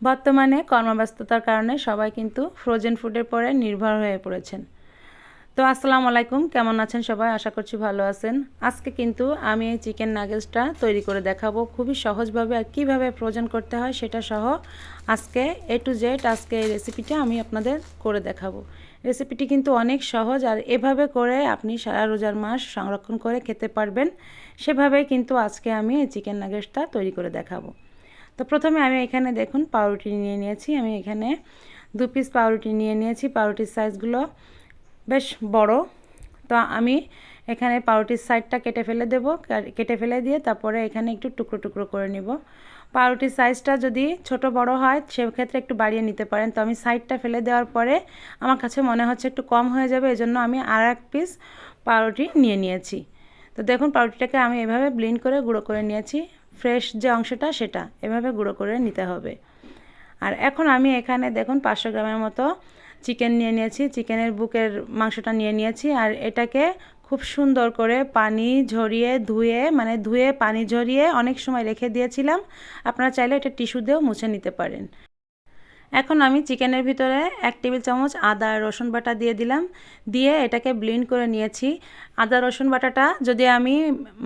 বর্তমানে কর্মব্যস্ততার কারণে সবাই কিন্তু ফ্রোজেন ফুডের পরে নির্ভর হয়ে পড়েছেন। তো আসসালামু আলাইকুম, কেমন আছেন সবাই? আশা করছি ভালো আছেন। আজকে কিন্তু আমি এই চিকেন নাগেটসটা তৈরি করে দেখাবো খুবই সহজভাবে, আর কীভাবে ফ্রোজেন করতে হয় সেটা সহ আজকে A to Z আজকে এই রেসিপিটা আমি আপনাদের করে দেখাবো। রেসিপিটি কিন্তু অনেক সহজ, আর এভাবে করে আপনি সারা রোজার মাস সংরক্ষণ করে খেতে পারবেন। সেভাবেই কিন্তু আজকে আমি এই চিকেন নাগেটসটা তৈরি করে দেখাবো। তো প্রথমে আমি এখানে দেখুন পাউরুটি নিয়ে নিয়েছি। আমি এখানে 2 পিস পাউরুটি নিয়ে নিয়েছি। পাউরুটির সাইজগুলো বেশ বড়। তো আমি এখানে পাউরুটির সাইডটা কেটে ফেলে দেব। কেটে ফেলে দিয়ে তারপরে এখানে একটু টুকরো টুকরো করে নিব। পাউরুটির সাইজটা যদি ছোট বড় হয় সেক্ষেত্রে একটু বাড়িয়ে নিতে পারেন। তো আমি সাইডটা ফেলে দেওয়ার পরে আমার কাছে মনে হচ্ছে একটু কম হয়ে যাবে, এজন্য আমি আর এক পিস পাউরুটি নিয়ে নিয়েছি। তো দেখুন পাউরুটিটাকে আমি এভাবে ব্লেন্ড করে গুঁড়ো করে নিয়েছি। ফ্রেশ যে অংশটা সেটা এভাবে গুঁড়ো করে নিতে হবে। আর এখন আমি এখানে দেখুন 500 গ্রামের মতো চিকেন নিয়ে নিয়েছি। চিকেনের বুকের মাংসটা নিয়ে নিয়েছি, আর এটাকে খুব সুন্দর করে পানি ঝরিয়ে ধুয়ে পানি ঝরিয়ে অনেক সময় রেখে দিয়েছিলাম। আপনারা চাইলে এটা টিস্যু দিয়েও মুছে নিতে পারেন। এখন আমি চিকেনের ভিতরে 1 টেবিল চামচ আদা রসুন বাটা দিয়ে দিলাম। দিয়ে এটাকে ব্লেন্ড করে নিয়েছি। আদা রসুন বাটাটা যদি আমি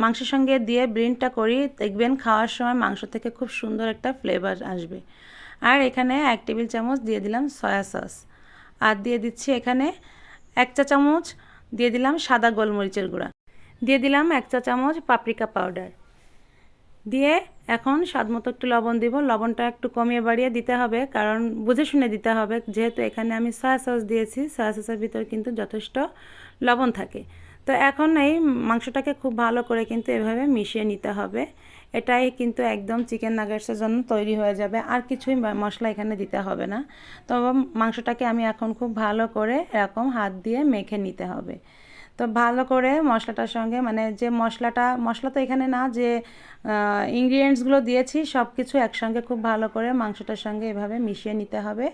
মাংসের সঙ্গে দিয়ে ব্লেন্ডটা করি, দেখবেন খাওয়ার সময় মাংস থেকে খুব সুন্দর একটা ফ্লেভার আসবে। আর এখানে 1 টেবিল চামচ দিয়ে দিলাম সয়া সস। আর দিয়ে দিচ্ছি এখানে 1 চা চামচ দিয়ে দিলাম সাদা গোলমরিচের গুঁড়া। দিয়ে দিলাম 1 চা চামচ পাপরিকা পাউডার। দিয়ে এখন স্বাদমতো একটু লবণ দিব। লবণটা একটু কমিয়ে বাড়িয়ে দিতে হবে, কারণ বুঝে শুনে দিতে হবে, যেহেতু এখানে আমি সয়া সস দিয়েছি। সয়া সসের ভিতর কিন্তু যথেষ্ট লবণ থাকে। তো এখন এই মাংসটাকে খুব ভালো করে কিন্তু এভাবে মিশিয়ে নিতে হবে। এটাই কিন্তু একদম চিকেন নাগেটসের জন্য তৈরি হয়ে যাবে, আর কিছুই মশলা এখানে দিতে হবে না। তো মাংসটাকে আমি এখন খুব ভালো করে এরকম হাত দিয়ে মেখে নিতে হবে। তো ভালো করে মশলাটার সঙ্গে, মানে যে মশলা তো এখানে না, যে ইনগ্রিডিয়েন্টসগুলো দিয়েছি সব কিছু একসঙ্গে খুব ভালো করে মাংসটার সঙ্গে এভাবে মিশিয়ে নিতে হবে।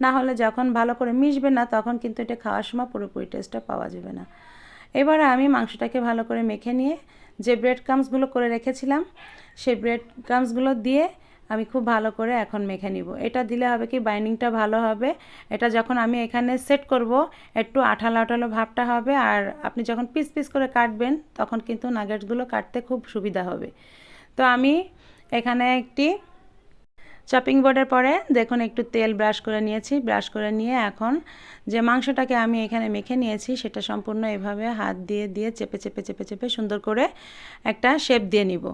না হলে যখন ভালো করে মিশবে না তখন কিন্তু এটা খাওয়ার সময় পুরোপুরি টেস্টটা পাওয়া যাবে না। এবারে আমি মাংসটাকে ভালো করে মেখে নিয়ে যে ব্রেড ক্রাম্বসগুলো করে রেখেছিলাম সেই ব্রেড ক্রাম্বসগুলো দিয়ে আমি খুব ভালো করে এখন মেখে নিব। এটা দিলে হবে কি, বাইন্ডিংটা ভালো হবে। এটা যখন আমি এখানে সেট করব একটু আঠালো আঠালো ভাবটা হবে, আর আপনি যখন পিস পিস করে কাটবেন তখন কিন্তু নাগেটসগুলো কাটতে খুব সুবিধা হবে। তো আমি এখানে একটি চপিং বোর্ডের পরে দেখুন একটু তেল ব্রাশ করে নিয়েছি। ব্রাশ করে নিয়ে এখন যে মাংসটাকে আমি এখানে মেখে নিয়েছি সেটা সম্পূর্ণ এভাবে হাত দিয়ে দিয়ে চেপে চেপে চেপে চেপে সুন্দর করে একটা শেপ দিয়ে নিব।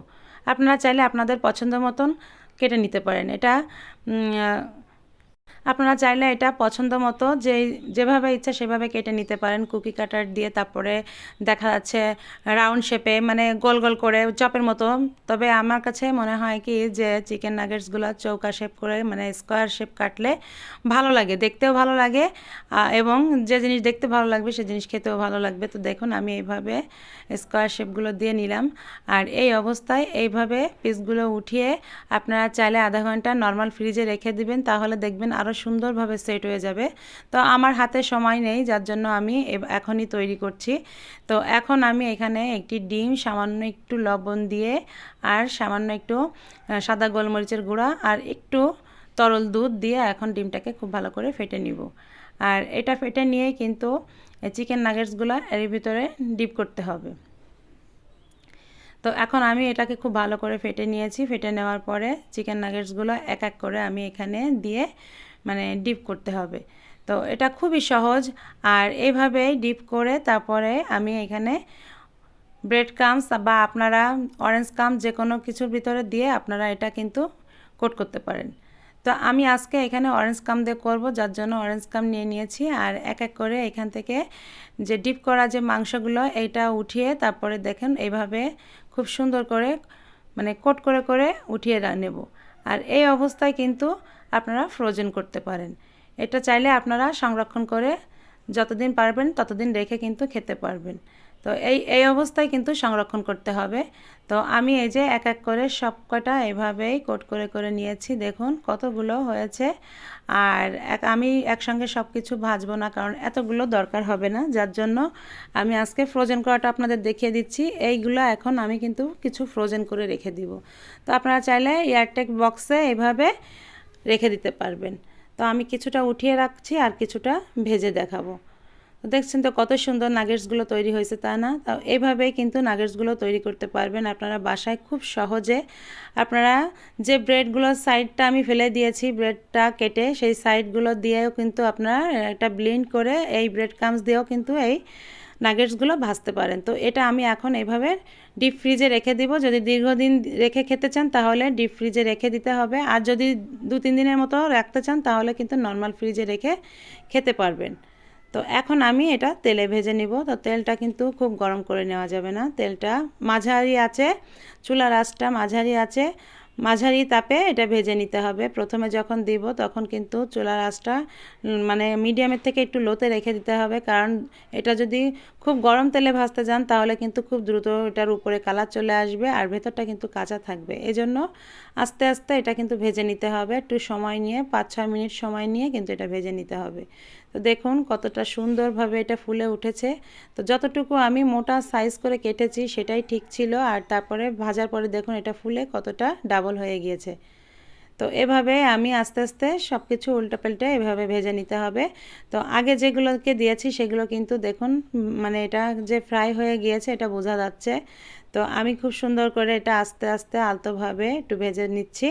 আপনারা চাইলে আপনাদের পছন্দ মতন কেটে নিতে পারেন। আপনারা চাইলে এটা পছন্দ মতো যেভাবে ইচ্ছা সেভাবে কেটে নিতে পারেন, কুকি কাটার দিয়ে। তারপরে দেখা যাচ্ছে রাউন্ড শেপে, মানে গোল গোল করে চপের মতো। তবে আমার কাছে মনে হয় কি যে চিকেন নাগেটসগুলো চৌকা শেপ করে, মানে স্কোয়ার শেপ কাটলে ভালো লাগে, দেখতেও ভালো লাগে, এবং যে জিনিস দেখতে ভালো লাগবে সে জিনিস খেতেও ভালো লাগবে। তো দেখুন আমি এইভাবে স্কোয়ার শেপগুলো দিয়ে নিলাম। আর এই অবস্থায় এইভাবে পিসগুলো উঠিয়ে আপনারা চাইলে আধা ঘন্টা নর্মাল ফ্রিজে রেখে দিবেন, তাহলে দেখবেন আরও সুন্দরভাবে সেট হয়ে যাবে। তো আমার হাতে সময় নেই, যার জন্য আমি এখনই তৈরি করছি। তো এখন আমি এখানে একটি ডিম, সামান্য একটু লবণ দিয়ে, আর সামান্য একটু সাদা গোলমরিচের গুঁড়া, আর একটু তরল দুধ দিয়ে এখন ডিমটাকে খুব ভালো করে ফেটে নিব। আর এটা ফেটে নিয়ে কিন্তু চিকেন নাগেটসগুলো এর ভিতরে ডিপ করতে হবে। তো এখন আমি এটাকে খুব ভালো করে ফেটে নিয়েছি। ফেটে নেওয়ার পরে চিকেন নাগেটসগুলো এক এক করে আমি এখানে দিয়ে, মানে ডিপ করতে হবে। তো এটা খুবই সহজ। আর এইভাবেই ডিপ করে তারপরে আমি এখানে ব্রেড ক্রাম্বস বা আপনারা অরেঞ্জ ক্রাম্বস যে কোনো কিছুর ভিতরে দিয়ে আপনারা এটা কিন্তু কোট করতে পারেন। তো আমি আজকে এখানে অরেঞ্জ ক্রাম্ব দিয়ে করব, যার জন্য অরেঞ্জ ক্রাম্ব নিয়ে নিয়েছি। আর এক এক করে এখান থেকে যে ডিপ করা যে মাংসগুলো এইটা উঠিয়ে তারপরে দেখেন এইভাবে খুব সুন্দর করে, মানে কোট করে করে উঠিয়ে নেব। আর এই অবস্থায় কিন্তু আপনারা ফ্রোজেন করতে পারেন। এটা চাইলে আপনারা সংরক্ষণ করে যতদিন পারবেন ততদিন রেখে কিন্তু খেতে পারবেন। তো এই অবস্থায় কিন্তু সংরক্ষণ করতে হবে। তো আমি এই যে এক এক করে সব কটা এভাবেই কোট করে করে নিয়েছি। দেখুন কতগুলো হয়েছে। আর আমি একসঙ্গে সব কিছু ভাজবো না, কারণ এতগুলো দরকার হবে না, যার জন্য আমি আজকে ফ্রোজেন করাটা আপনাদের দেখিয়ে দিচ্ছি। এইগুলো এখন আমি কিন্তু কিছু ফ্রোজেন করে রেখে দিব। তো আপনারা চাইলে এয়ারটাইট বক্সে এভাবে রেখে দিতে পারবেন। তো আমি কিছুটা উঠিয়ে রাখছি আর কিছুটা ভেজে দেখাবো। দেখছেন তো কত সুন্দর নাগেটসগুলো তৈরি হয়েছে, তা না? তো এইভাবেই কিন্তু নাগেটসগুলো তৈরি করতে পারবেন আপনারা বাসায় খুব সহজে। আপনারা যে ব্রেডগুলোর সাইডটা আমি ফেলে দিয়েছি, ব্রেডটা কেটে সেই সাইডগুলো দিয়েও কিন্তু আপনারা একটা ব্লেন্ড করে এই ব্রেড ক্রাম্বস দিয়েও কিন্তু এই নাগেটসগুলো ভাজতে পারেন। তো এটা আমি এখন এভাবে ডিপ ফ্রিজে রেখে দিব। যদি দীর্ঘদিন রেখে খেতে চান তাহলে ডিপ ফ্রিজে রেখে দিতে হবে, আর যদি 2-3 দিনের মতো রাখতে চান তাহলে কিন্তু নর্মাল ফ্রিজে রেখে খেতে পারবেন। তো এখন আমি এটা তেলে ভেজে নিব। তো তেলটা কিন্তু খুব গরম করে নেওয়া যাবে না, তেলটা মাঝারি আছে, চুলার আঁচটা মাঝারি আছে, মাঝারি তাপে এটা ভেজে নিতে হবে। প্রথমে যখন দিব তখন কিন্তু চুলার আঁচটা মানে মিডিয়ামের থেকে একটু লোতে রেখে দিতে হবে, কারণ এটা যদি খুব গরম তেলে ভাজতে যান তাহলে কিন্তু খুব দ্রুত এটার উপরে কালার চলে আসবে আর ভেতরটা কিন্তু কাঁচা থাকবে। এজন্য আস্তে আস্তে এটা কিন্তু ভেজে নিতে হবে, একটু সময় নিয়ে 5-6 মিনিট সময় নিয়ে কিন্তু এটা ভেজে নিতে হবে। তো দেখুন কতটা সুন্দরভাবে এটা ফুলে উঠেছে। তো যতটুকু আমি মোটা সাইজ করে কেটেছি সেটাই ঠিক ছিল, আর তারপরে ভাজার পরে দেখুন এটা ফুলে কতটা ডাবল হয়ে গিয়েছে। তো এভাবে আমি আস্তে আস্তে সব কিছু উল্টাপাল্টে এভাবে ভেজে নিতে হবে। তো আগে যেগুলোকে দিয়েছি সেগুলো কিন্তু দেখুন মানে এটা যে ফ্রাই হয়ে গিয়েছে এটা বোঝা যাচ্ছে। তো আমি খুব সুন্দর করে এটা আস্তে আস্তে আলতোভাবে একটু ভেজে নিচ্ছি।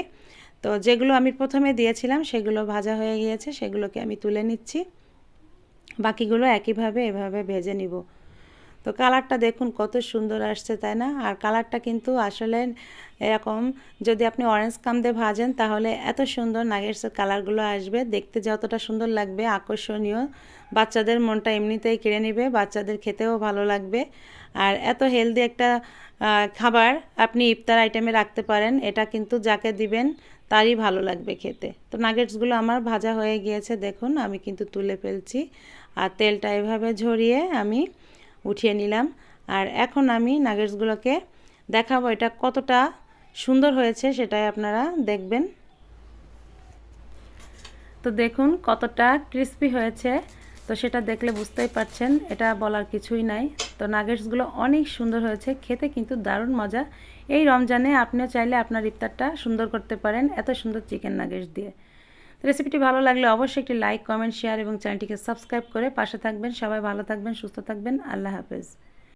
তো যেগুলো আমি প্রথমে দিয়েছিলাম সেগুলো ভাজা হয়ে গিয়েছে, সেগুলোকে আমি তুলে নিচ্ছি। বাকিগুলো একইভাবে এভাবে ভেজে নিব। তো কালারটা দেখুন কত সুন্দর আসছে, তাই না? আর কালারটা কিন্তু আসলে এরকম যদি আপনি অরেঞ্জ কাম দিয়ে ভাজেন তাহলে এত সুন্দর নাগেটসের কালারগুলো আসবে, দেখতে যতটা সুন্দর লাগবে আকর্ষণীয়, বাচ্চাদের মনটা এমনিতেই কেড়ে নেবে, বাচ্চাদের খেতেও ভালো লাগবে। আর এত হেলদি একটা খাবার আপনি ইফতার আইটেমে রাখতে পারেন, এটা কিন্তু যাকে দিবেন তারই ভালো লাগবে খেতে। তো নাগেটসগুলো আমার ভাজা হয়ে গিয়েছে, দেখুন আমি কিন্তু তুলে ফেলছি আর তেলটা এভাবে ঝরিয়ে আমি উঠিয়ে নিলাম। আর এখন আমি নাগেটসগুলোকে দেখাবো এটা কতটা সুন্দর হয়েছে, সেটাই আপনারা দেখবেন। তো দেখুন কতটা ক্রিস্পি হয়েছে, তো সেটা দেখলে বুঝতেই পারছেন, এটা বলার কিছুই নাই। তো নাগেটসগুলো অনেক সুন্দর হয়েছে, খেতে কিন্তু দারুণ মজা। এই রমজানে আপনিও চাইলে আপনার ইফতারটা সুন্দর করতে পারেন এত সুন্দর চিকেন নাগেটস দিয়ে। রেসিপিটি ভালো লাগলে অবশ্যই একটি লাইক, কমেন্ট, শেয়ার এবং চ্যানেলটিকে সাবস্ক্রাইব করে পাশে থাকবেন। সবাই ভালো থাকবেন, সুস্থ থাকবেন। আল্লাহ হাফেজ।